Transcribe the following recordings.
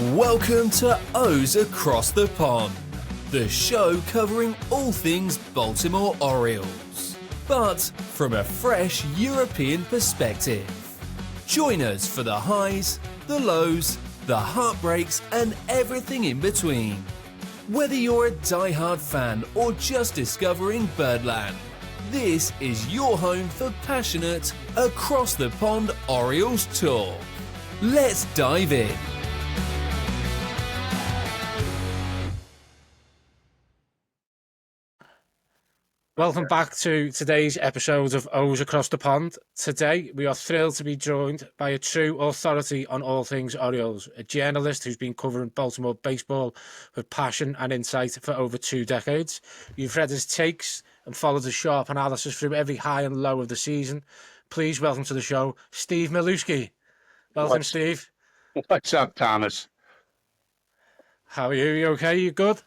Welcome to O's Across the Pond, the show covering all things Baltimore Orioles, but from a fresh European perspective. Join us for the highs, the lows, the heartbreaks, and everything in between. Whether you're a die-hard fan or just discovering Birdland, this is your home for passionate, across-the-pond Orioles talk. Let's dive in. Welcome back to today's episode of O's Across the Pond. Today, we are thrilled to be joined by a true authority on all things Orioles, a journalist who's been covering Baltimore baseball with passion and insight for over 2 decades. You've read his takes and followed his sharp analysis through every high and low of the season. Please welcome to the show, Steve Mielewski. Welcome, Steve. What's up, Thomas? How are you? You okay? You good?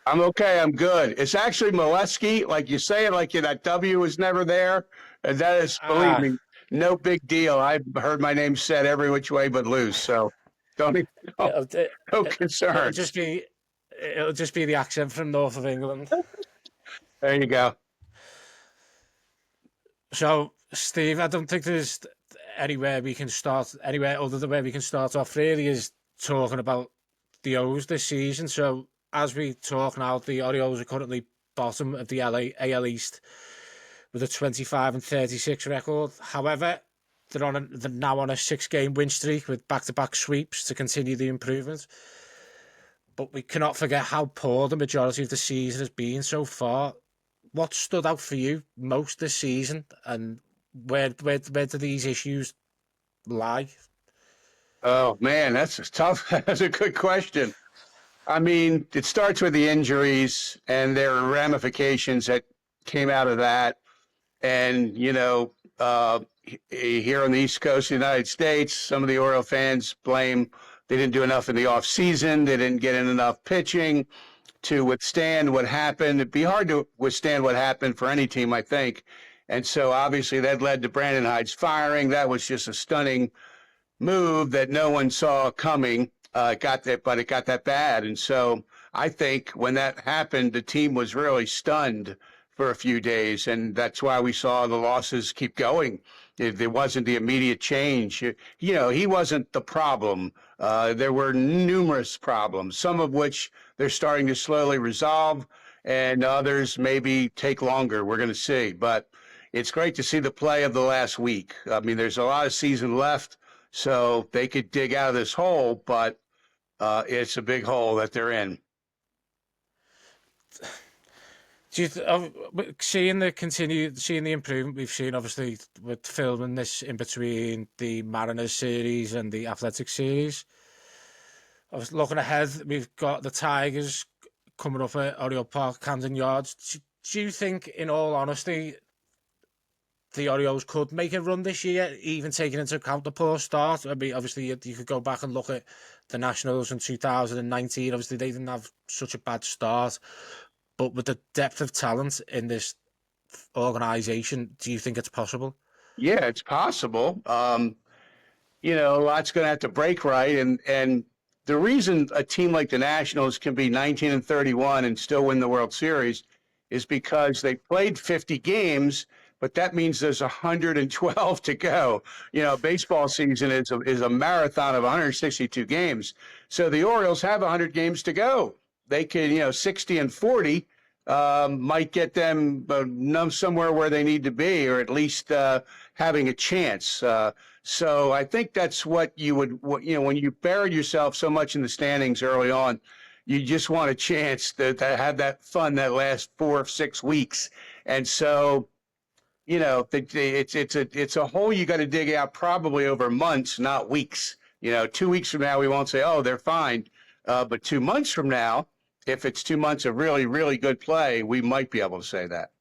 I'm okay. I'm good. It's actually Melewski, like you say it, like that W was never there. And that is, believe me, no big deal. I've heard my name said every which way but loose. So no concern. It'll just be the accent from north of England. There you go. So, Steve, I don't think there's anywhere other than where we can start off really is talking about the O's this season. So, as we talk now, the Orioles are currently bottom of the AL East with a 25-36 record. However, they're now on a 6-game win streak with back-to-back sweeps to continue the improvement. But we cannot forget how poor the majority of the season has been so far. What stood out for you most this season, and where do these issues lie? Oh man, that's tough. That's a good question. I mean, it starts with the injuries, and there are ramifications that came out of that. And, here on the East Coast of the United States, some of the Oriole fans blame they didn't do enough in the offseason. They didn't get in enough pitching to withstand what happened. It'd be hard to withstand what happened for any team, I think. And so, obviously, that led to Brandon Hyde's firing. That was just a stunning move that no one saw coming. It got that bad. And so I think when that happened, the team was really stunned for a few days. And that's why we saw the losses keep going. There wasn't the immediate change. He wasn't the problem. There were numerous problems, some of which they're starting to slowly resolve, and others maybe take longer. We're going to see. But it's great to see the play of the last week. I mean, there's a lot of season left, so they could dig out of this hole, but it's a big hole that they're in. Do you seeing the improvement we've seen, obviously, with filming this in between the Mariners series and the Athletic series? I was looking ahead. We've got the Tigers coming up at Oriole Park, Camden Yards. Do you think, in all honesty, the Orioles could make a run this year, even taking into account the poor start? I mean, obviously, you could go back and look at the Nationals in 2019. Obviously, they didn't have such a bad start. But with the depth of talent in this organization, do you think it's possible? Yeah, it's possible. A lot's going to have to break right. And the reason a team like the Nationals can be 19-31 and still win the World Series is because they played 50 games, but that means there's 112 to go. Baseball season is a marathon of 162 games. So the Orioles have 100 games to go. They could, 60-40 might get them somewhere where they need to be, or at least having a chance. So I think that's what you would, when you buried yourself so much in the standings early on, you just want a chance to have that fun that last 4 or 6 weeks. And so, it's a hole you got to dig out probably over months, not weeks. 2 weeks from now, we won't say, oh, they're fine. But 2 months from now, if it's 2 months of really, really good play, we might be able to say that.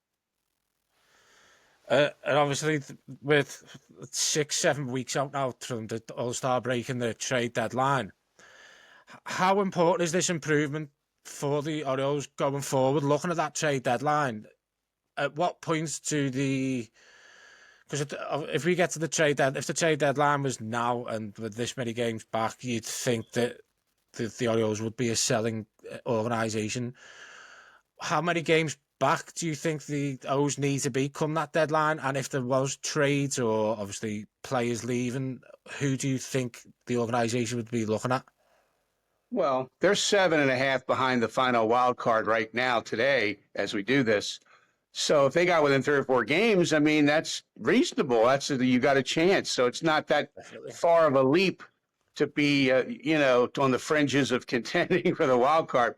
And obviously, with 6-7 weeks out now from the All-Star break and the trade deadline, how important is this improvement for the Orioles going forward, looking at that trade deadline? At what point because if we get to the trade deadline, if the trade deadline was now and with this many games back, you'd think that the Orioles would be a selling organization. How many games back do you think the O's need to be come that deadline? And if there was trades or obviously players leaving, who do you think the organization would be looking at? Well, they're 7.5 behind the final wild card right now today as we do this. So if they got within 3 or 4 games, I mean, that's reasonable. You got a chance. So it's not that Definitely. far of a leap to be, on the fringes of contending for the wild card.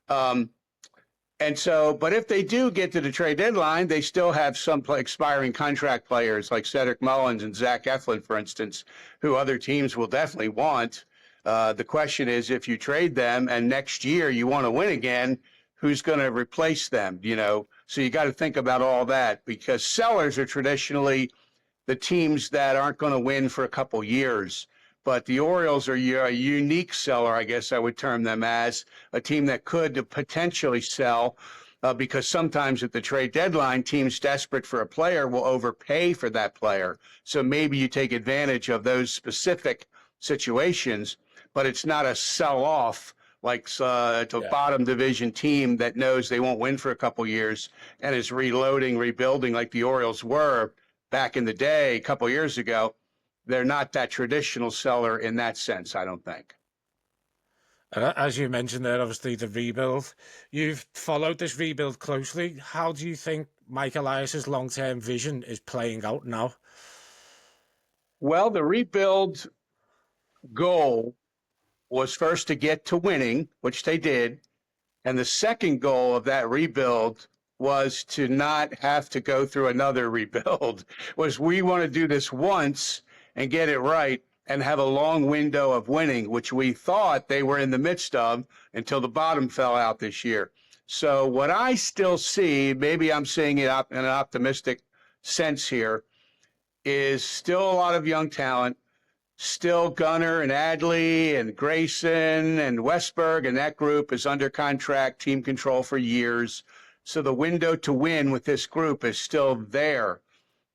And so, but if they do get to the trade deadline, they still have some expiring contract players like Cedric Mullins and Zach Eflin, for instance, who other teams will definitely want. The question is, if you trade them and next year you want to win again, who's going to replace them? So you got to think about all that, because sellers are traditionally the teams that aren't going to win for a couple years. But the Orioles are a unique seller, I guess I would term them as, a team that could potentially sell because sometimes at the trade deadline, teams desperate for a player will overpay for that player. So maybe you take advantage of those specific situations, but it's not a sell-off like a bottom division team that knows they won't win for a couple years and is reloading, rebuilding like the Orioles were back in the day a couple years ago. They're not that traditional seller in that sense, I don't think. As you mentioned there, obviously the rebuild. You've followed this rebuild closely. How do you think Mike Elias's long-term vision is playing out now? Well, the rebuild goal was first to get to winning, which they did. And the second goal of that rebuild was to not have to go through another rebuild. Was we want to do this once and get it right and have a long window of winning, which we thought they were in the midst of until the bottom fell out this year. So what I still see, maybe I'm seeing it in an optimistic sense here, is still a lot of young talent. Still Gunnar and Adley and Grayson and Westberg, and that group is under contract, team control for years. So the window to win with this group is still there.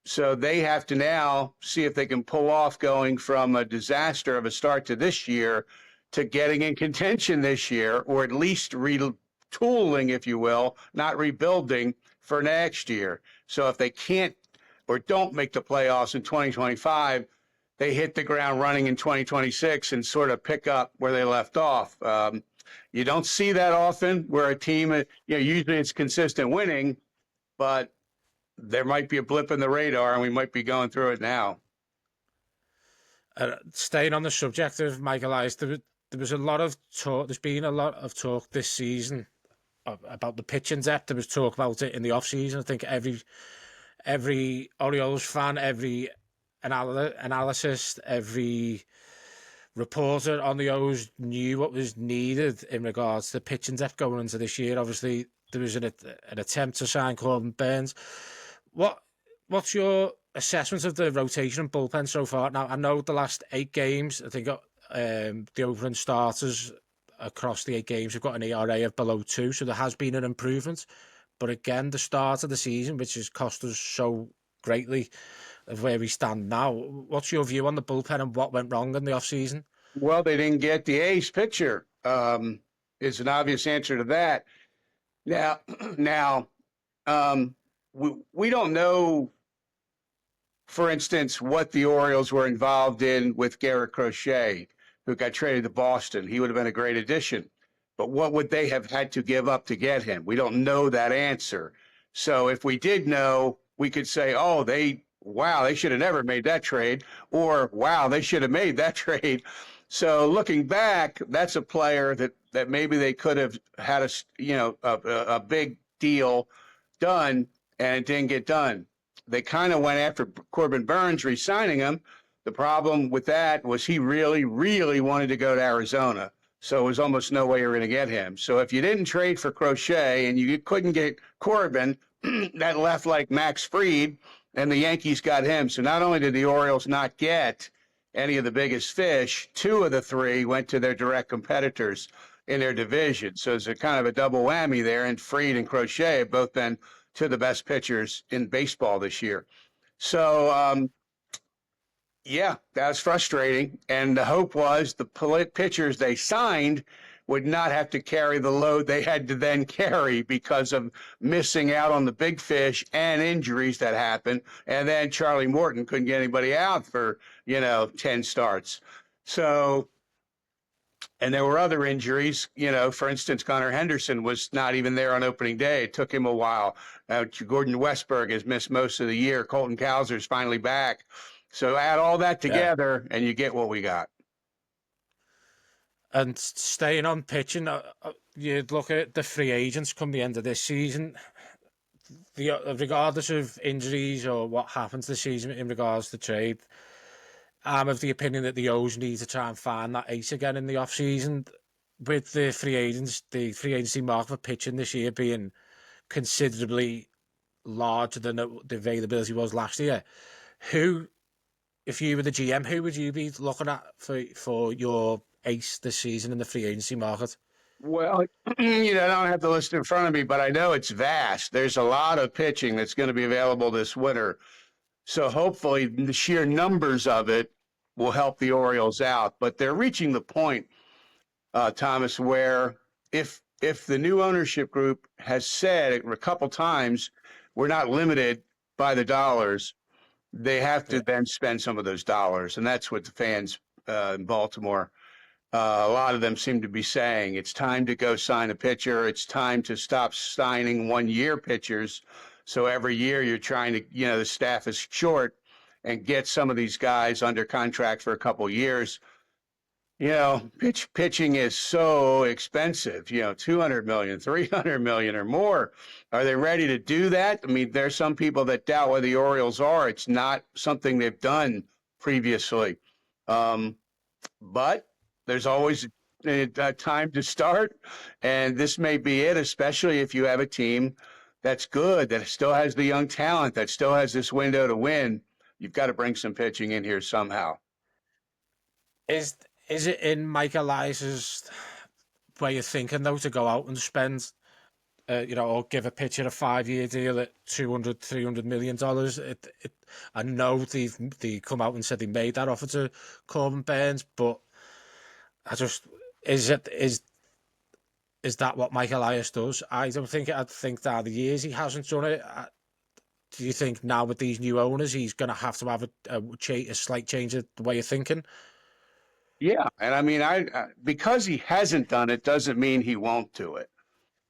So they have to now see if they can pull off going from a disaster of a start to this year to getting in contention this year, or at least retooling, if you will, not rebuilding for next year. So if they can't or don't make the playoffs in 2025, they hit the ground running in 2026 and sort of pick up where they left off. You don't see that often where a team, usually it's consistent winning, but there might be a blip in the radar and we might be going through it now. Staying on the subject of Mike Elias, there was a lot of talk. There's been a lot of talk this season about the pitching depth. There was talk about it in the offseason. I think every Orioles fan, every analyst, every reporter on the O's knew what was needed in regards to pitching depth going into this year. Obviously, there was an attempt to sign Corbin Burns. What's your assessment of the rotation and bullpen so far? Now, I know the last 8 games, I think the opening starters across the 8 games have got an ERA of below 2, so there has been an improvement. But again, the start of the season, which has cost us so greatly of where we stand now. What's your view on the bullpen and what went wrong in the offseason? Well, they didn't get the ace pitcher, is an obvious answer to that. Now, we don't know, for instance, what the Orioles were involved in with Garrett Crochet, who got traded to Boston. He would have been a great addition. But what would they have had to give up to get him? We don't know that answer. So if we did know, we could say, oh, they should have never made that trade, or wow, they should have made that trade. So looking back, that's a player that maybe they could have had a big deal done, and it didn't get done. They kind of went after Corbin Burns, re-signing him. The problem with that was he really, really wanted to go to Arizona. So it was almost no way you were going to get him. So if you didn't trade for Crochet and you couldn't get Corbin, that left like Max Fried, and the Yankees got him. So not only did the Orioles not get any of the biggest fish, 2 of the 3 went to their direct competitors in their division. So it's a kind of a double whammy there, and Fried and Crochet have both been 2 of the best pitchers in baseball this year. So Yeah, that was frustrating. And the hope was the pitchers they signed would not have to carry the load they had to then carry because of missing out on the big fish and injuries that happened. And then Charlie Morton couldn't get anybody out for, 10 starts. So, and there were other injuries, for instance, Connor Henderson was not even there on opening day. It took him a while. Gordon Westberg has missed most of the year. Colton Cowser's finally back. So add all that together, and you get what we got. And staying on pitching, you look at the free agents come the end of this season. Regardless of injuries or what happens this season in regards to trade, I'm of the opinion that the O's need to try and find that ace again in the off-season. With the free agency market for pitching this year being considerably larger than the availability was last year, if you were the GM, who would you be looking at for your ace this season in the free agency market? Well, I don't have the list in front of me, but I know it's vast. There's a lot of pitching that's going to be available this winter. So hopefully the sheer numbers of it will help the Orioles out. But they're reaching the point, Thomas, where if the new ownership group has said a couple times, we're not limited by the dollars, they have to then spend some of those dollars. And that's what the fans in Baltimore, a lot of them seem to be saying. It's time to go sign a pitcher. It's time to stop signing 1-year pitchers. So every year you're trying to, the staff is short, and get some of these guys under contract for a couple of years. Pitching is so expensive, 200 million, 300 million or more. Are they ready to do that? I mean, there's some people that doubt where the Orioles are. It's not something they've done previously. But there's always a time to start, and this may be it, especially if you have a team that's good, that still has the young talent, that still has this window to win. You've got to bring some pitching in here somehow. Is it in Mike Elias's way of thinking, though, to go out and spend, or give a pitcher a 5-year deal at $200-300 million? I know they come out and said they made that offer to Corbin Burns, but is that what Mike Elias does? I don't think it. I think that the years he hasn't done it. Do you think now with these new owners, he's going to have a slight change of the way of thinking? Yeah, and I mean, because he hasn't done it doesn't mean he won't do it.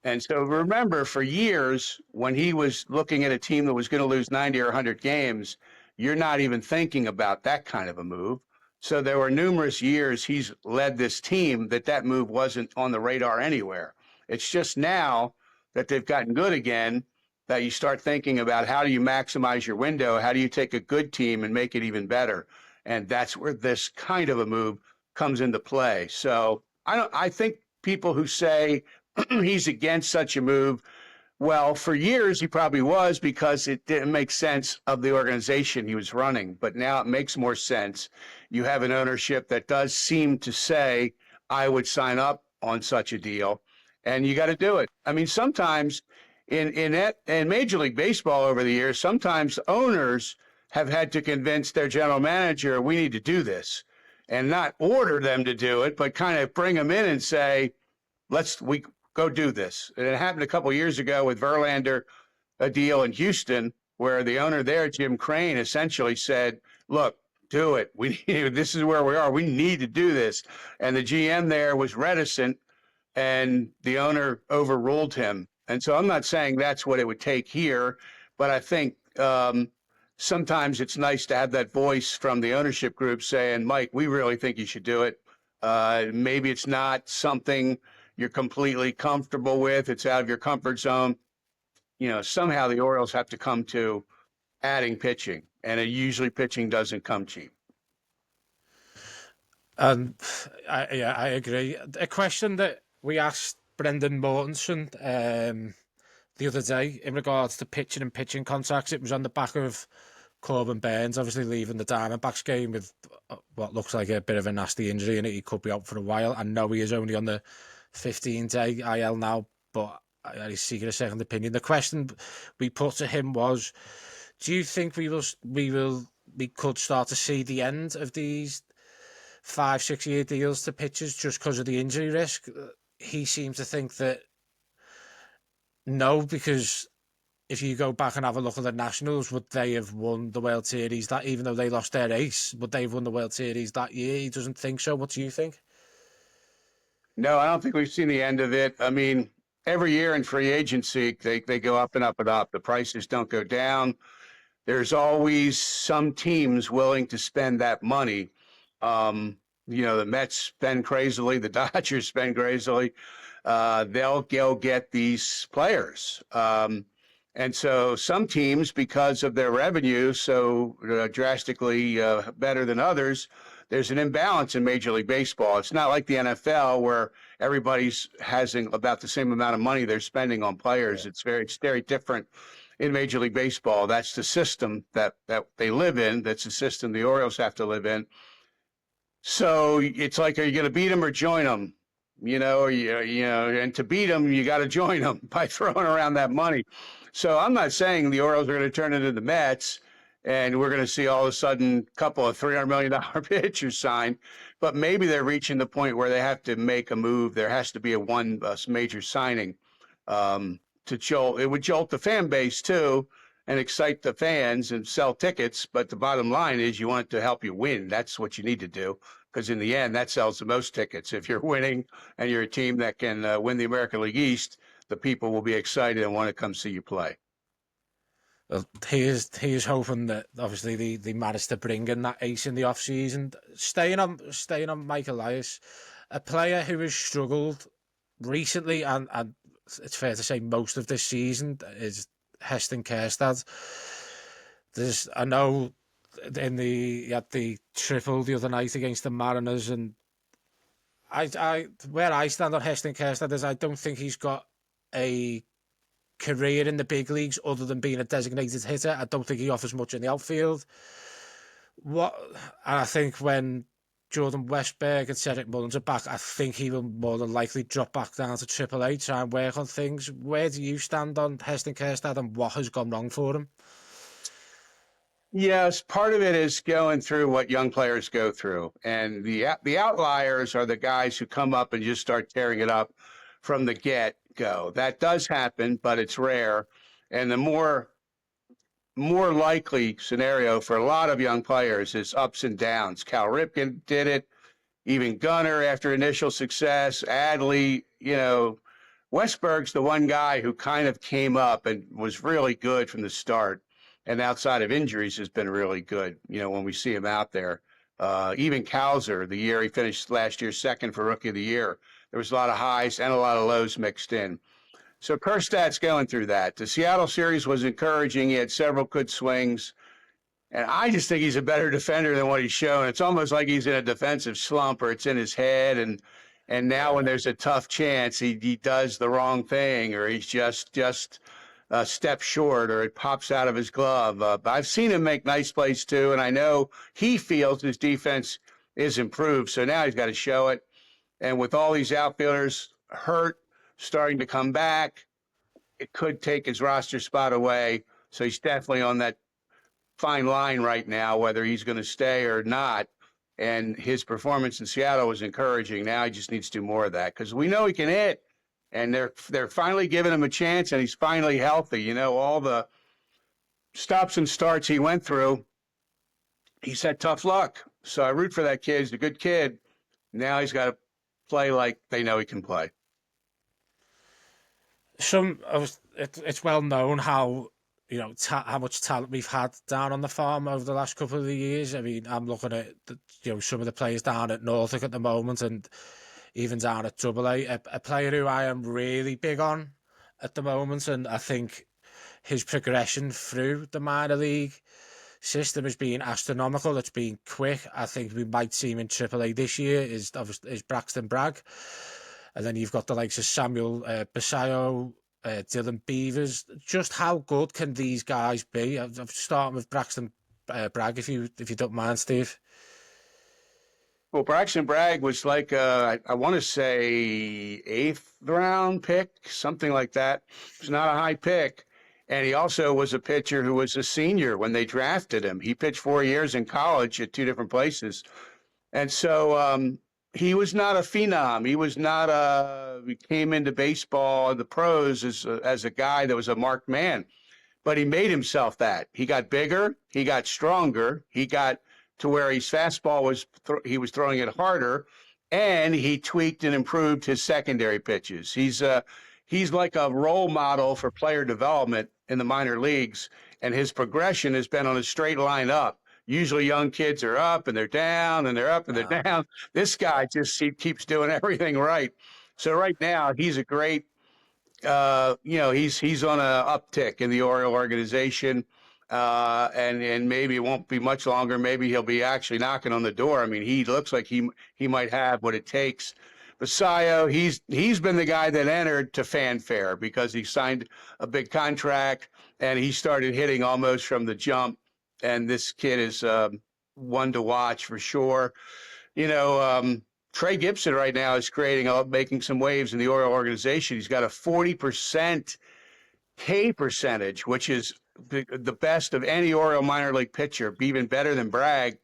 And so remember, for years, when he was looking at a team that was going to lose 90 or 100 games, you're not even thinking about that kind of a move. So there were numerous years he's led this team that move wasn't on the radar anywhere. It's just now that they've gotten good again that you start thinking about how do you maximize your window? How do you take a good team and make it even better? And that's where this kind of a move comes into play. So I think people who say he's against such a move, well, for years he probably was, because it didn't make sense of the organization he was running. But now it makes more sense. You have an ownership that does seem to say, I would sign up on such a deal, and you got to do it. I mean, sometimes in Major League Baseball over the years, sometimes owners have had to convince their general manager, we need to do this, and not order them to do it, but kind of bring them in and say, we go do this. And it happened a couple of years ago with Verlander, a deal in Houston, where the owner there, Jim Crane, essentially said, look, do it. This is where we are. We need to do this. And the GM there was reticent, and the owner overruled him. And so I'm not saying that's what it would take here, but I think sometimes it's nice to have that voice from the ownership group saying, Mike, we really think you should do it. Maybe it's not something you're completely comfortable with. It's out of your comfort zone. Somehow the Orioles have to come to adding pitching, and usually pitching doesn't come cheap. I agree. A question that we asked Brendan Mortensen the other day in regards to pitching and pitching contracts, it was on the back of Corbin Burns obviously leaving the Diamondbacks game with what looks like a bit of a nasty injury, and he could be out for a while. I know he is only on the 15-day IL now, but he's seeking a second opinion. The question we put to him was, do you think we will we could start to see the end of these 5-6 year deals to pitchers just because of the injury risk. He seems to think that no, because if you go back and have a look at the Nationals, would they have won the World Series that, even though they lost their ace, would they have won the World Series that year? He doesn't think so. What do you think? No, I don't think we've seen the end of it. I mean, every year in free agency, they go up and up and up. The prices don't go down. There's always some teams willing to spend that money. The Mets spend crazily. The Dodgers spend crazily. They'll go get these players. And so some teams, because of their revenue so drastically better than others, there's an imbalance in Major League Baseball. It's not like the NFL where everybody's having about the same amount of money they're spending on players. Yeah. It's very different in Major League Baseball. That's the system that they live in. That's the system the Orioles have to live in. So it's like, are you going to beat them or join them? And to beat them, you got to join them by throwing around that money. So I'm not saying the Orioles are going to turn into the Mets and we're going to see all of a sudden a couple of $300 million pitchers signed, but maybe they're reaching the point where they have to make a move. There has to be one major signing to jolt. It would jolt the fan base too and excite the fans and sell tickets. But the bottom line is you want it to help you win. That's what you need to do. Because in the end, that sells the most tickets. If you're winning and you're a team that can win the American League East, the people will be excited and want to come see you play. Well, he is hoping that obviously they managed to bring in that ace in the offseason. Staying on Mike Elias, a player who has struggled recently and it's fair to say most of this season is Heston Kerstad. I know he had the triple the other night against the Mariners, and where I stand on Heston Kerstad is I don't think he's got a career in the big leagues other than being a designated hitter. I don't think he offers much in the outfield. And I think when Jordan Westberg and Cedric Mullins are back, I think he will more than likely drop back down to AAA, try and work on things. Where do you stand on Heston Kerstad and what has gone wrong for him? Yes, part of it is going through what young players go through. And the outliers are the guys who come up and just start tearing it up from the get-go. That does happen, but it's rare. And the more likely scenario for a lot of young players is ups and downs. Cal Ripken did it, even Gunnar after initial success, Adley, Westberg's the one guy who kind of came up and was really good from the start. And outside of injuries has been really good, when we see him out there. Even Cowser, the year he finished last year second for Rookie of the Year, there was a lot of highs and a lot of lows mixed in. So Kerstad's going through that. The Seattle series was encouraging. He had several good swings. And I just think he's a better defender than what he's shown. It's almost like he's in a defensive slump or it's in his head. And now when there's a tough chance, he does the wrong thing or he's just a step short or it pops out of his glove. But I've seen him make nice plays too. And I know he feels his defense is improved. So now he's got to show it. And with all these outfielders hurt, starting to come back, it could take his roster spot away. So he's definitely on that fine line right now, whether he's going to stay or not. And his performance in Seattle was encouraging. Now he just needs to do more of that because we know he can hit. And they're finally giving him a chance, and he's finally healthy. All the stops and starts he went through, he's had tough luck. So I root for that kid. He's a good kid. Now he's got to play like they know he can play. It's well known how how much talent we've had down on the farm over the last couple of years. I mean, I'm looking at some of the players down at Norfolk at the moment, and even down at AA, a player who I am really big on at the moment, and I think his progression through the minor league system has been astronomical. It's been quick. I think we might see him in AAA this year is Braxton Bragg. And then you've got the likes of Samuel Basayo, Dylan Beavers. Just how good can these guys be? I'm starting with Braxton Bragg, if you don't mind, Steve. Well, Braxton Bragg was like, I want to say 8th round pick, something like that. It's not a high pick. And he also was a pitcher who was a senior when they drafted him. He pitched 4 years in college at two different places. And so he was not a phenom. He was not he came into baseball, the pros, as a guy that was a marked man. But he made himself that. He got bigger. He got stronger. He got to where his fastball he was throwing it harder, and he tweaked and improved his secondary pitches. He's like a role model for player development in the minor leagues, and his progression has been on a straight line up. Usually young kids are up and they're down and they're up and they're down. This guy he keeps doing everything right. So right now he's a great, he's on an uptick in the Oriole organization. And maybe it won't be much longer. Maybe he'll be actually knocking on the door. I mean, he looks like he might have what it takes. Basayo, he's been the guy that entered to fanfare because he signed a big contract and he started hitting almost from the jump. And this kid is one to watch for sure. Trey Gibson right now is making some waves in the Oriole organization. He's got a 40% K percentage, which is the best of any Oriole minor league pitcher, even better than Bragg.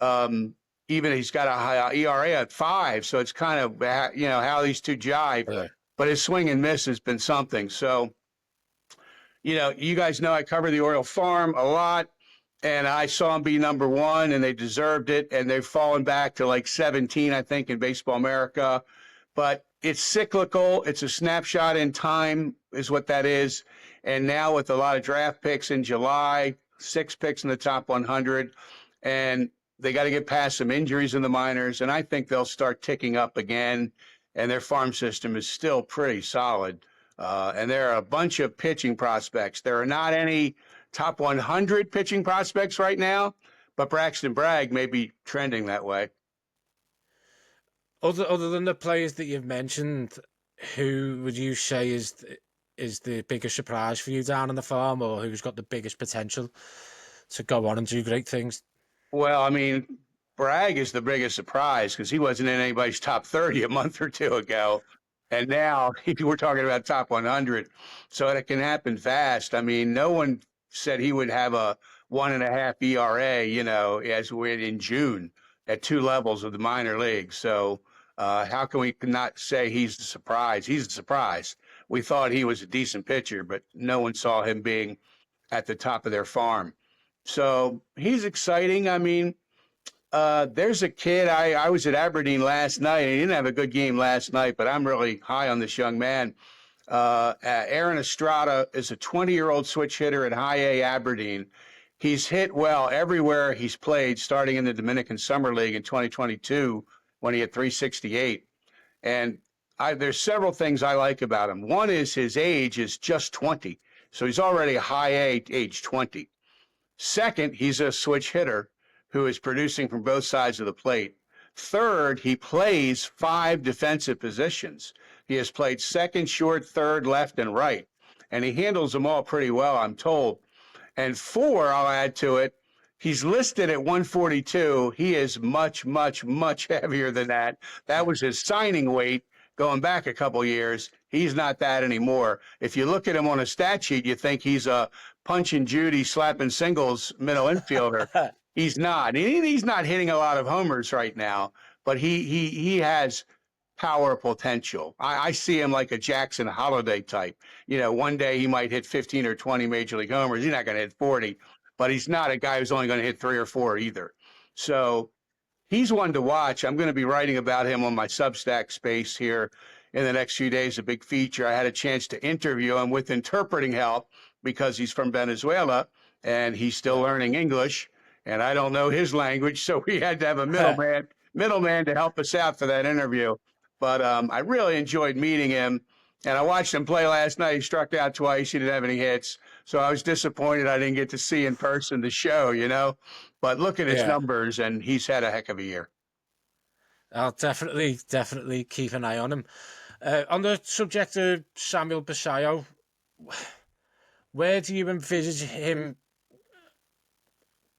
Even he's got a high ERA at 5, so it's kind of how these two jive. Really? But his swing and miss has been something. So, you guys know I cover the Oriole farm a lot. And I saw them be number 1, and they deserved it. And they've fallen back to like 17, I think, in Baseball America. But it's cyclical. It's a snapshot in time is what that is. And now with a lot of draft picks in July, 6 picks in the top 100, and they got to get past some injuries in the minors. And I think they'll start ticking up again. And their farm system is still pretty solid. And there are a bunch of pitching prospects. There are not any top 100 pitching prospects right now, but Braxton Bragg may be trending that way. Other than the players that you've mentioned, who would you say is the biggest surprise for you down on the farm, or who's got the biggest potential to go on and do great things? Well, I mean, Bragg is the biggest surprise because he wasn't in anybody's top 30 a month or two ago. And now we're talking about top 100. So it can happen fast. I mean, no one said he would have a 1.5 ERA, as we're in June at 2 levels of the minor league. So how can we not say he's a surprise? He's a surprise. We thought he was a decent pitcher, but no one saw him being at the top of their farm. So he's exciting. I mean, there's a kid. I was at Aberdeen last night. He didn't have a good game last night, but I'm really high on this young man. Aaron Estrada is a 20-year-old switch hitter at High A Aberdeen. He's hit well everywhere he's played, starting in the Dominican Summer League in 2022 when he had 368. And there's several things I like about him. One is his age is just 20, so he's already High A age 20. Second, he's a switch hitter who is producing from both sides of the plate. Third, he plays 5 defensive positions. He has played second, short, third, left, and right. And he handles them all pretty well, I'm told. And 4, I'll add to it, he's listed at 142. He is much, much, much heavier than that. That was his signing weight going back a couple years. He's not that anymore. If you look at him on a stat sheet, you think he's a punch and Judy slapping singles middle infielder. He's not. He's not hitting a lot of homers right now, but he has power potential. I see him like a Jackson Holiday type. One day he might hit 15 or 20 major league homers. He's not going to hit 40, but he's not a guy who's only going to hit 3 or 4 either. So he's one to watch. I'm going to be writing about him on my Substack space here in the next few days, a big feature. I had a chance to interview him with interpreting help because he's from Venezuela and he's still learning English. And I don't know his language, so we had to have a middleman to help us out for that interview. But I really enjoyed meeting him, and I watched him play last night. He struck out twice. He didn't have any hits, so I was disappointed I didn't get to see in person the show, But look at his numbers, and he's had a heck of a year. I'll definitely keep an eye on him. On the subject of Samuel Basayo, where do you envisage him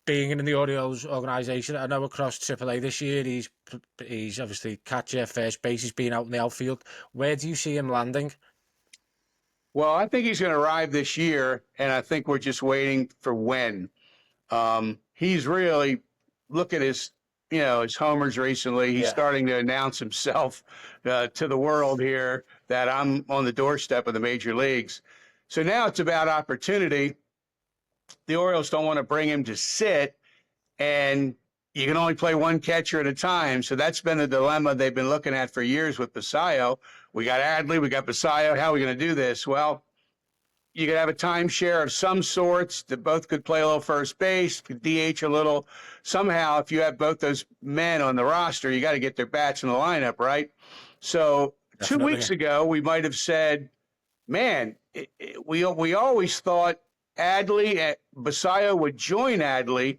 being in the Orioles organization? I know across AAA this year, he's obviously catcher, first base, he's been out in the outfield. Where do you see him landing? Well, I think he's going to arrive this year, and I think we're just waiting for when. He's really, look at his, his homers recently. He's starting to announce himself to the world here that I'm on the doorstep of the major leagues. So now it's about opportunity. The Orioles don't want to bring him to sit, and you can only play one catcher at a time. So that's been the dilemma they've been looking at for years with Basayo. We got Adley, we got Basayo. How are we going to do this? Well, you could have a timeshare of some sorts that both could play a little first base, could DH a little. Somehow, if you have both those men on the roster, you got to get their bats in the lineup, right? So Definitely. 2 weeks ago, we might have said, man, we always thought Adley, Basayo would join Adley.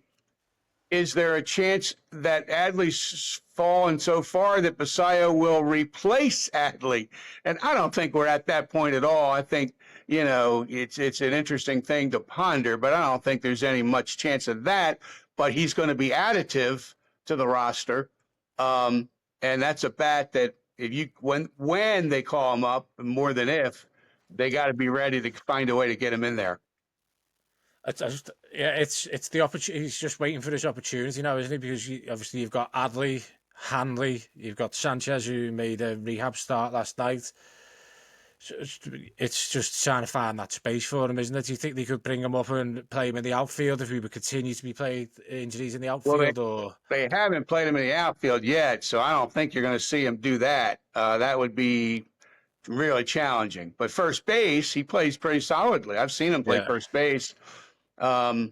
Is there a chance that Adley's fallen so far that Basayo will replace Adley? And I don't think we're at that point at all. I think, it's an interesting thing to ponder, but I don't think there's any much chance of that. But he's going to be additive to the roster. And that's a bat that when they call him up, more than if, they got to be ready to find a way to get him in there. It's the opportunity. He's just waiting for his opportunity now, isn't he? Because obviously you've got Adley, Hanley, you've got Sanchez, who made a rehab start last night. So it's just trying to find that space for him, isn't it? Do you think they could bring him up and play him in the outfield if we would continue to be playing injuries in the outfield? Well, they haven't played him in the outfield yet, so I don't think you're going to see him do that. That would be really challenging. But first base, he plays pretty solidly. I've seen him play first base. They got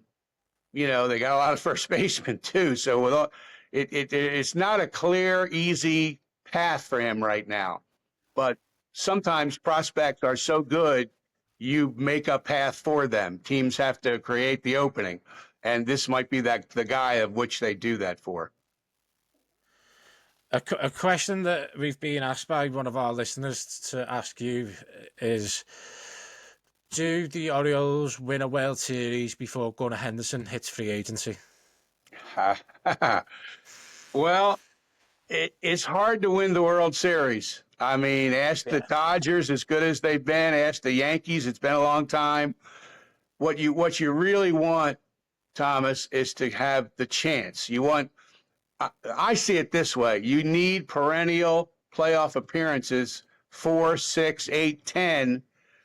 a lot of first basemen too. So it's not a clear, easy path for him right now. But sometimes prospects are so good, you make a path for them. Teams have to create the opening, and this might be the guy of which they do that for. A question that we've been asked by one of our listeners to ask you is, do the Orioles win a World Series before Gunnar Henderson hits free agency? Well, it's hard to win the World Series. I mean, ask the Dodgers, as good as they've been. Ask the Yankees. It's been a long time. What you really want, Thomas, is to have the chance. You want. I see it this way. You need perennial playoff appearances, 4, 6, 8, 10,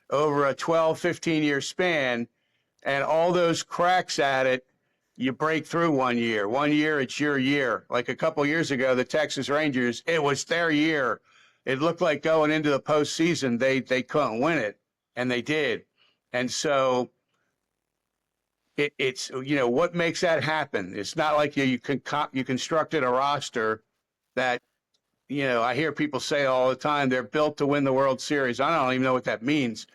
over a 12, 15-year span, and all those cracks at it, you break through 1 year. 1 year, it's your year. Like a couple years ago, the Texas Rangers, it was their year. It looked like going into the postseason, they couldn't win it, and they did. And so it's what makes that happen. It's not like you constructed a roster that, I hear people say all the time, they're built to win the World Series. I don't even know what that means.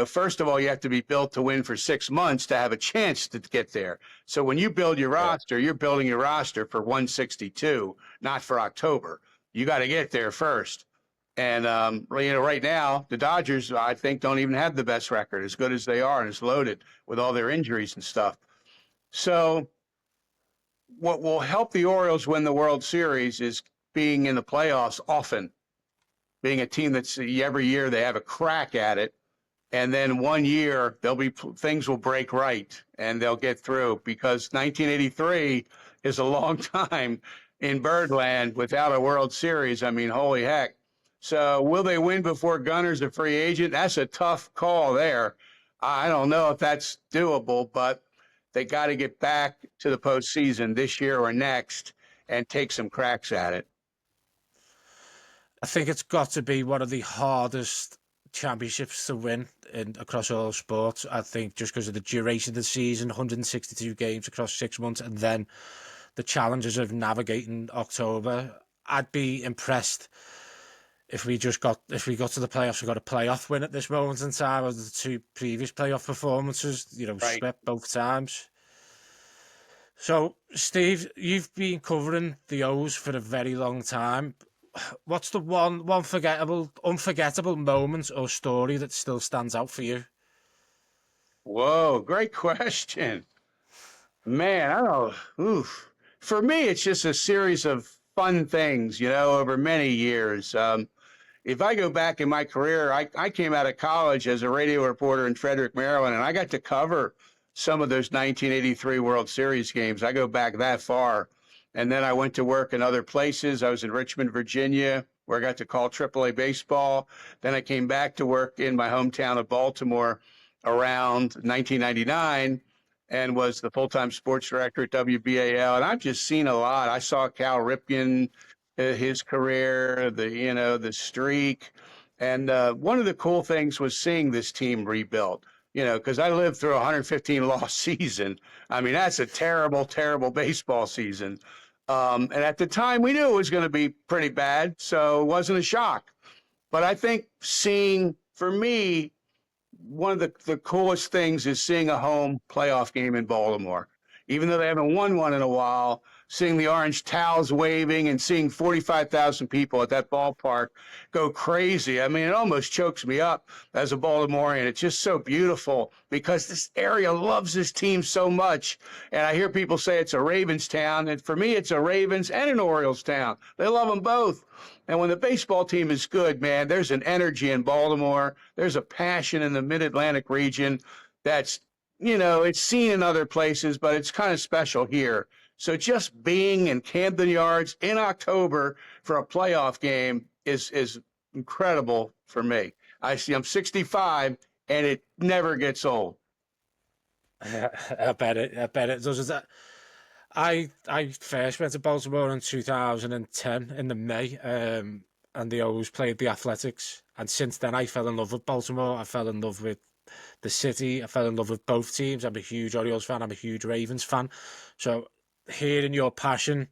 First of all, you have to be built to win for 6 months to have a chance to get there. So when you build your roster, you're building your roster for 162, not for October. You got to get there first. And, right now, the Dodgers, I think, don't even have the best record, as good as they are, and it's loaded with all their injuries and stuff. So what will help the Orioles win the World Series is being in the playoffs often, being a team that's every year they have a crack at it. And then 1 year, things will break right, and they'll get through, because 1983 is a long time in Birdland without a World Series. I mean, holy heck. So will they win before Gunner's a free agent? That's a tough call there. I don't know if that's doable, but they got to get back to the postseason this year or next and take some cracks at it. I think it's got to be one of the hardest championships to win across all sports. I think just because of the duration of the season, 162 games across 6 months, and then the challenges of navigating October. I'd be impressed if we got to the playoffs, we got a playoff win at this moment in time, of the two previous playoff performances, Right. Swept both times. So, Steve, you've been covering the O's for a very long time. What's the one unforgettable moment or story that still stands out for you? Whoa, great question. Man, I don't know. For me, it's just a series of fun things, over many years. if I go back in my career, I came out of college as a radio reporter in Frederick, Maryland, and I got to cover some of those 1983 World Series games. I go back that far. And then I went to work in other places. I was in Richmond, Virginia, where I got to call AAA baseball. Then I came back to work in my hometown of Baltimore around 1999 and was the full-time sports director at WBAL. And I've just seen a lot. I saw Cal Ripken, his career, the streak. And one of the cool things was seeing this team rebuilt, because I lived through a 115 loss season. I mean, that's a terrible, terrible baseball season. And at the time, we knew it was going to be pretty bad, so it wasn't a shock. But I think for me, one of the coolest things is seeing a home playoff game in Baltimore. Even though they haven't won one in a while, seeing the orange towels waving and seeing 45,000 people at that ballpark go crazy. I mean, it almost chokes me up as a Baltimorean. It's just so beautiful because this area loves this team so much. And I hear people say it's a Ravens town. And for me, it's a Ravens and an Orioles town. They love them both. And when the baseball team is good, man, there's an energy in Baltimore. There's a passion in the Mid-Atlantic region that's, it's seen in other places, but it's kind of special here. So just being in Camden Yards in October for a playoff game is incredible for me. I'm 65, and it never gets old. I bet it does. I first went to Baltimore in 2010 in the May, and they always played the Athletics. And since then, I fell in love with Baltimore. I fell in love with the city. I fell in love with both teams. I'm a huge Orioles fan. I'm a huge Ravens fan. So hearing your passion,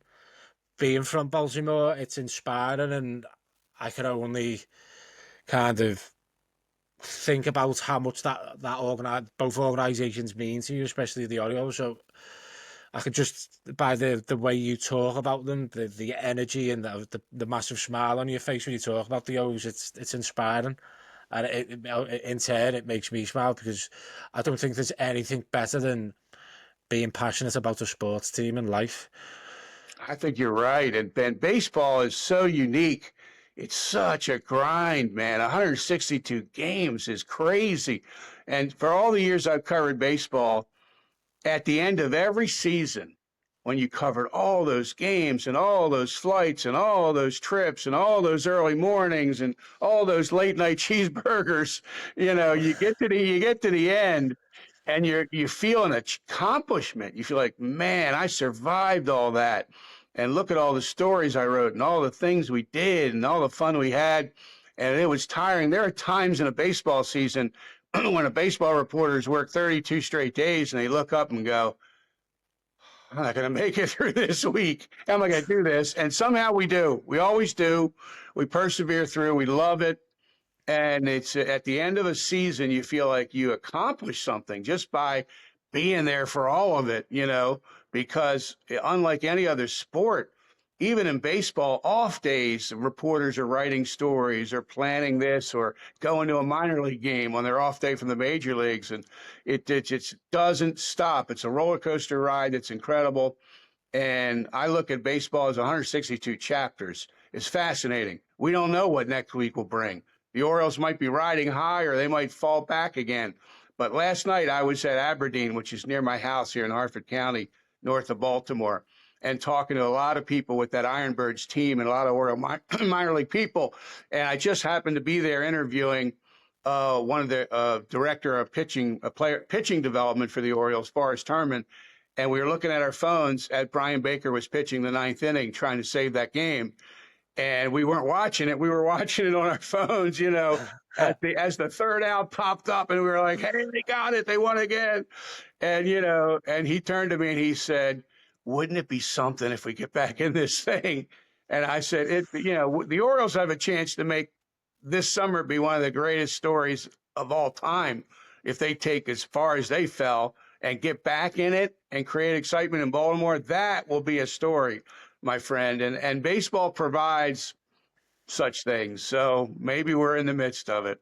being from Baltimore, it's inspiring, and I can only kind of think about how much both organizations mean to you, especially the Orioles. So I could just, by the way you talk about them, the energy and the massive smile on your face when you talk about the O's, it's inspiring. And in turn, it makes me smile because I don't think there's anything better than being passionate about a sports team in life. I think you're right. And baseball is so unique. It's such a grind, man. 162 games is crazy. And for all the years I've covered baseball, at the end of every season, when you covered all those games and all those flights and all those trips and all those early mornings and all those late night cheeseburgers, you get to the end and you feel an accomplishment. You feel like, man, I survived all that. And look at all the stories I wrote and all the things we did and all the fun we had. And it was tiring. There are times in a baseball season when a baseball reporter's worked 32 straight days and they look up and go, I'm not going to make it through this week. How am I going to do this? And somehow we do. We always do. We persevere through. We love it. And it's at the end of a season, you feel like you accomplished something just by being there for all of it, because unlike any other sport, even in baseball, off days, reporters are writing stories or planning this or going to a minor league game on their off day from the major leagues. And it just doesn't stop. It's a roller coaster ride that's incredible. And I look at baseball as 162 chapters. It's fascinating. We don't know what next week will bring. The Orioles might be riding high or they might fall back again. But last night I was at Aberdeen, which is near my house here in Harford County, north of Baltimore, and talking to a lot of people with that Ironbirds team and a lot of Oriole minor league people. And I just happened to be there interviewing one of the director of pitching development for the Orioles, Forrest Herman. And we were looking at our phones as Brian Baker was pitching the ninth inning, trying to save that game. And we weren't watching it. We were watching it on our phones, as the third out popped up and we were like, hey, they got it. They won again. And, and he turned to me and he said, wouldn't it be something if we get back in this thing? And I said, the Orioles have a chance to make this summer be one of the greatest stories of all time if they take as far as they fell and get back in it and create excitement in Baltimore. That will be a story, my friend. And baseball provides such things. So maybe we're in the midst of it.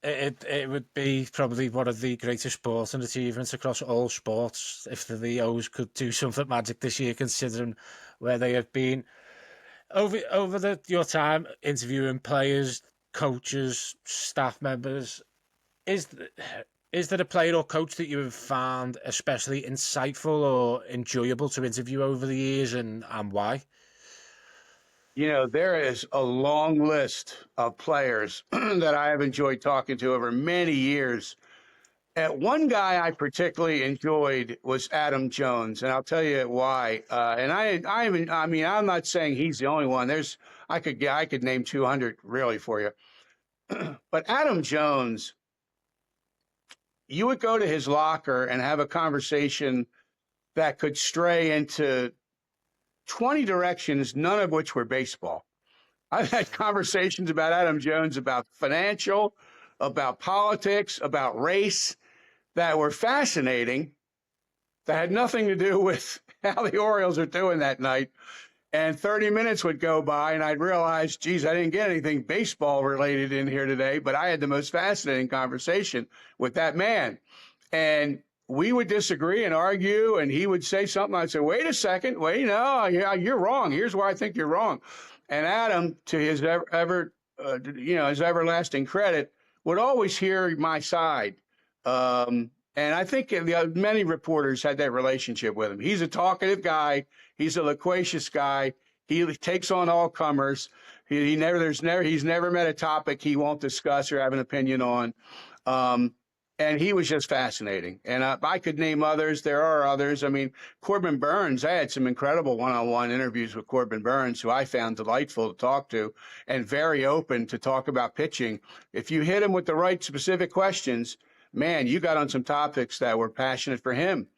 It would be probably one of the greatest sporting achievements across all sports if the O's could do something magic this year, considering where they have been. over your time interviewing players, coaches, staff members, is there a player or coach that you have found especially insightful or enjoyable to interview over the years, and why? There is a long list of players that I have enjoyed talking to over many years. One guy I particularly enjoyed was Adam Jones, and I'll tell you why. I'm not saying he's the only one. I could name 200 really for you. But Adam Jones, you would go to his locker and have a conversation that could stray into 20 directions, none of which were baseball. I've had conversations about Adam Jones, about financial, about politics, about race, that were fascinating, that had nothing to do with how the Orioles are doing that night. And 30 minutes would go by, and I'd realize, geez, I didn't get anything baseball related in here today, but I had the most fascinating conversation with that man. And we would disagree and argue, and he would say something. I'd say, wait a second, no, you're wrong. Here's why I think you're wrong. And Adam, to his his everlasting credit, would always hear my side. And I think many reporters had that relationship with him. He's a talkative guy. He's a loquacious guy. He takes on all comers. He's never met a topic he won't discuss or have an opinion on. And he was just fascinating. And I could name others. There are others. I mean, Corbin Burns, I had some incredible one-on-one interviews with Corbin Burns, who I found delightful to talk to and very open to talk about pitching. If you hit him with the right specific questions, man, you got on some topics that were passionate for him.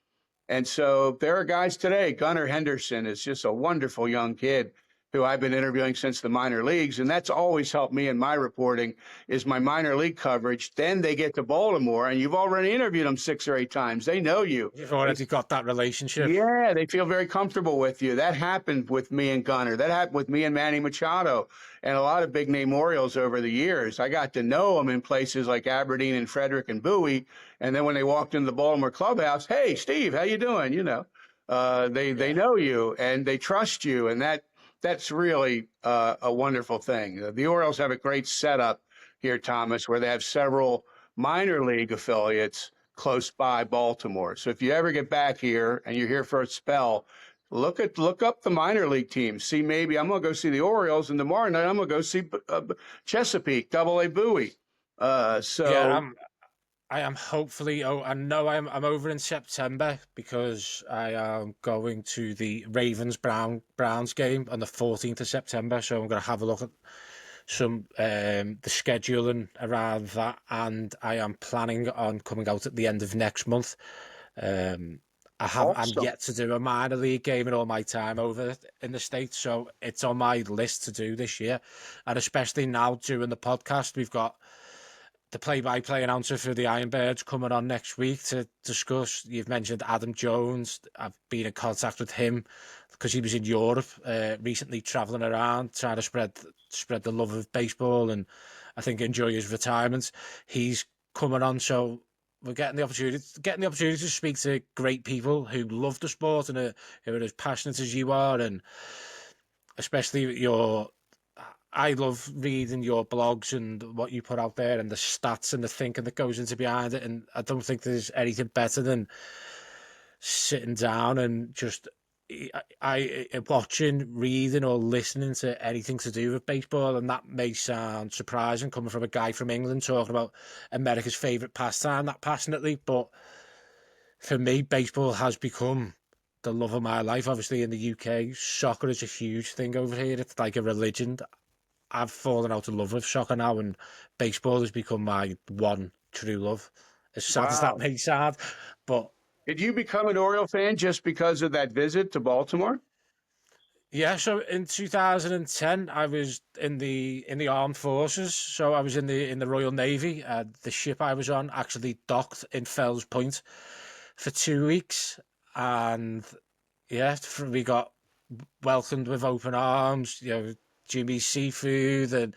And so there are guys today. Gunnar Henderson is just a wonderful young kid who I've been interviewing since the minor leagues. And that's always helped me in my reporting is my minor league coverage. Then they get to Baltimore, and you've already interviewed them 6 or 8 times. They know you. You've already got that relationship. Yeah, they feel very comfortable with you. That happened with me and Gunnar. That happened with me and Manny Machado and a lot of big-name Orioles over the years. I got to know them in places like Aberdeen and Frederick and Bowie. And then when they walked into the Baltimore clubhouse, hey, Steve, how you doing? They know you and they trust you. And that's really a wonderful thing. The Orioles have a great setup here, Thomas, where they have several minor league affiliates close by Baltimore. So if you ever get back here and you're here for a spell, look up the minor league teams. See, maybe I'm going to go see the Orioles, and tomorrow night I'm going to go see Chesapeake, Double-A Bowie. I am hopefully. I know I'm over in September because I am going to the Browns game on the 14th of September. So I'm going to have a look at some the scheduling around that, and I am planning on coming out at the end of next month. I'm yet to do a minor league game in all my time over in the States, so it's on my list to do this year, and especially now doing the podcast, we've got the play-by-play announcer for the Ironbirds coming on next week to discuss. You've mentioned Adam Jones. I've been in contact with him because he was in Europe recently, traveling around, trying to spread the love of baseball and I think enjoy his retirement. He's coming on, so we're getting the opportunity to speak to great people who love the sport and who are as passionate as you are, and especially I love reading your blogs and what you put out there and the stats and the thinking that goes into behind it. And I don't think there's anything better than sitting down and just watching, reading or listening to anything to do with baseball. And that may sound surprising coming from a guy from England talking about America's favourite pastime that passionately. But for me, baseball has become the love of my life. Obviously in the UK, soccer is a huge thing over here. It's like a religion. I've fallen out of love with soccer now, and baseball has become my one true love. As sad as that may sound, but did you become an Oriole fan just because of that visit to Baltimore? Yeah, so in 2010, I was in the armed forces. So I was in the Royal Navy. The ship I was on actually docked in Fells Point for 2 weeks, and yeah, we got welcomed with open arms. Jimmy's Seafood, and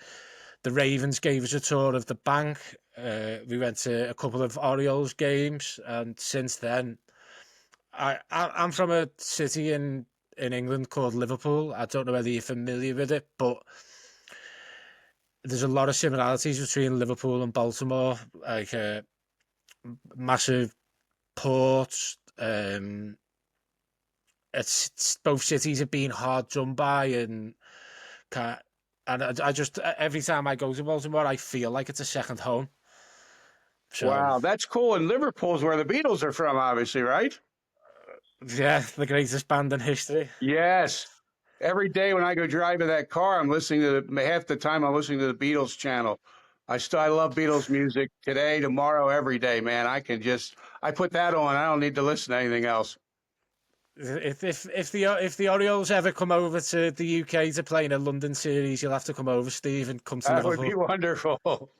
the Ravens gave us a tour of the bank. We went to a couple of Orioles games, and since then, I'm from a city in in England called Liverpool. I don't know whether you're familiar with it, but there's a lot of similarities between Liverpool and Baltimore, like massive ports. It's both cities have been hard done by, and I just every time I go to Baltimore, I feel like it's a second home. So, wow, that's cool. And Liverpool's where the Beatles are from, obviously, right? yeah, the greatest band in history. Yes. Every day when I go drive in that car, I'm listening to half the time I'm listening to the Beatles channel. I love Beatles music today, tomorrow, every day, man. I put that on. I don't need to listen to anything else. If the Orioles ever come over to the UK to play in a London series, you'll have to come over, Steve, and come to That Liverpool. would be wonderful.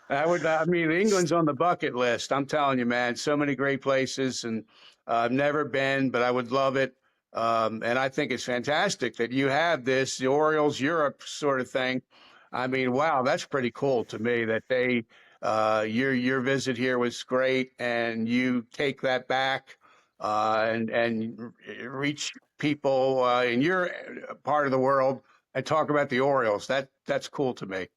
I mean, England's on the bucket list. I'm telling you, man, so many great places, and I've never been, but I would love it. And I think it's fantastic that you have the Orioles Europe sort of thing. I mean, wow, that's pretty cool to me that your visit here was great, and you take that back and reach people in your part of the world and talk about the Orioles. That's cool to me.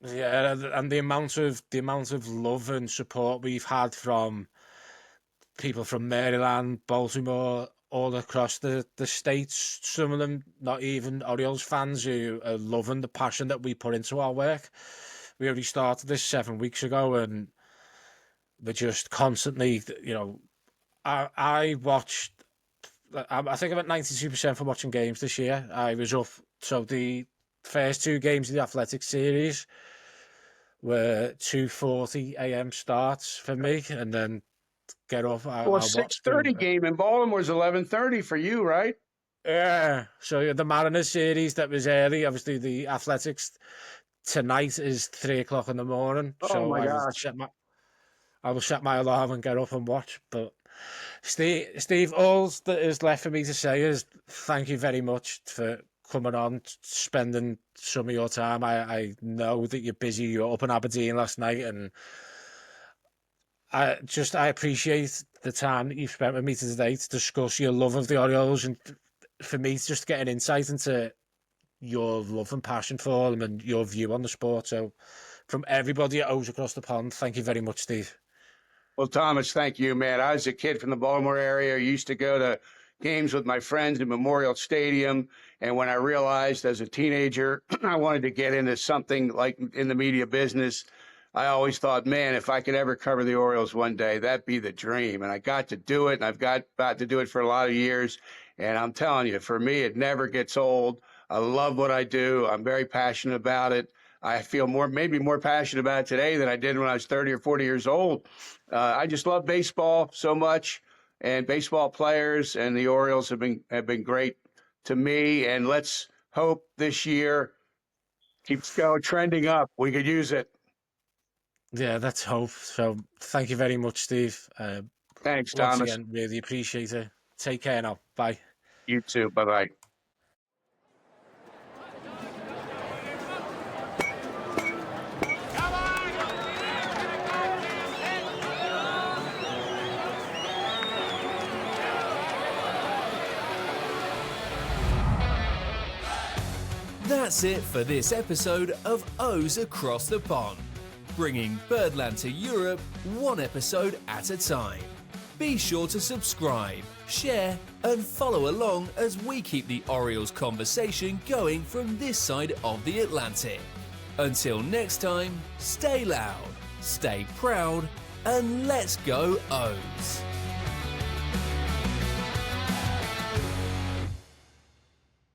Yeah, and the amount of love and support we've had from people from Maryland, Baltimore, all across the states. Some of them not even Orioles fans who are loving the passion that we put into our work. We already started this 7 weeks ago, and we're just constantly, I watched. I think I'm at 92% for watching games this year. I was up. So the first two games of the Athletic series were 2:40 a.m. starts for me, and then get up. Well, 6:30 game in Baltimore is 11:30 for you, right? Yeah. So the Mariners series that was early. Obviously, the Athletics tonight is 3 o'clock in the morning. Oh so my gosh! I will set my alarm and get up and watch. But Steve, all that is left for me to say is thank you very much for coming on, spending some of your time. I know that you're busy. You were up in Aberdeen last night, and I appreciate the time that you've spent with me today to discuss your love of the Orioles, and for me to just get an insight into your love and passion for them and your view on the sport. So from everybody at O's across the pond, thank you very much, Steve. Well, Thomas, thank you, man. I was a kid from the Baltimore area. I used to go to games with my friends in Memorial Stadium. And when I realized as a teenager I wanted to get into something like in the media business, I always thought, man, if I could ever cover the Orioles one day, that'd be the dream. And I got to do it, and I've got to do it for a lot of years. And I'm telling you, for me, it never gets old. I love what I do. I'm very passionate about it. I feel maybe more passionate about it today than I did when I was 30 or 40 years old. I just love baseball so much, and baseball players, and the Orioles have been great to me. And let's hope this year keeps trending up. We could use it. Yeah, let's hope. So thank you very much, Steve. Thanks, Once Thomas. again, really appreciate it. Take care now. Bye. You too. Bye-bye. That's it for this episode of O's Across the Pond, bringing Birdland to Europe one episode at a time. Be sure to subscribe, share, and follow along as we keep the Orioles conversation going from this side of the Atlantic. Until next time, stay loud, stay proud, and let's go O's!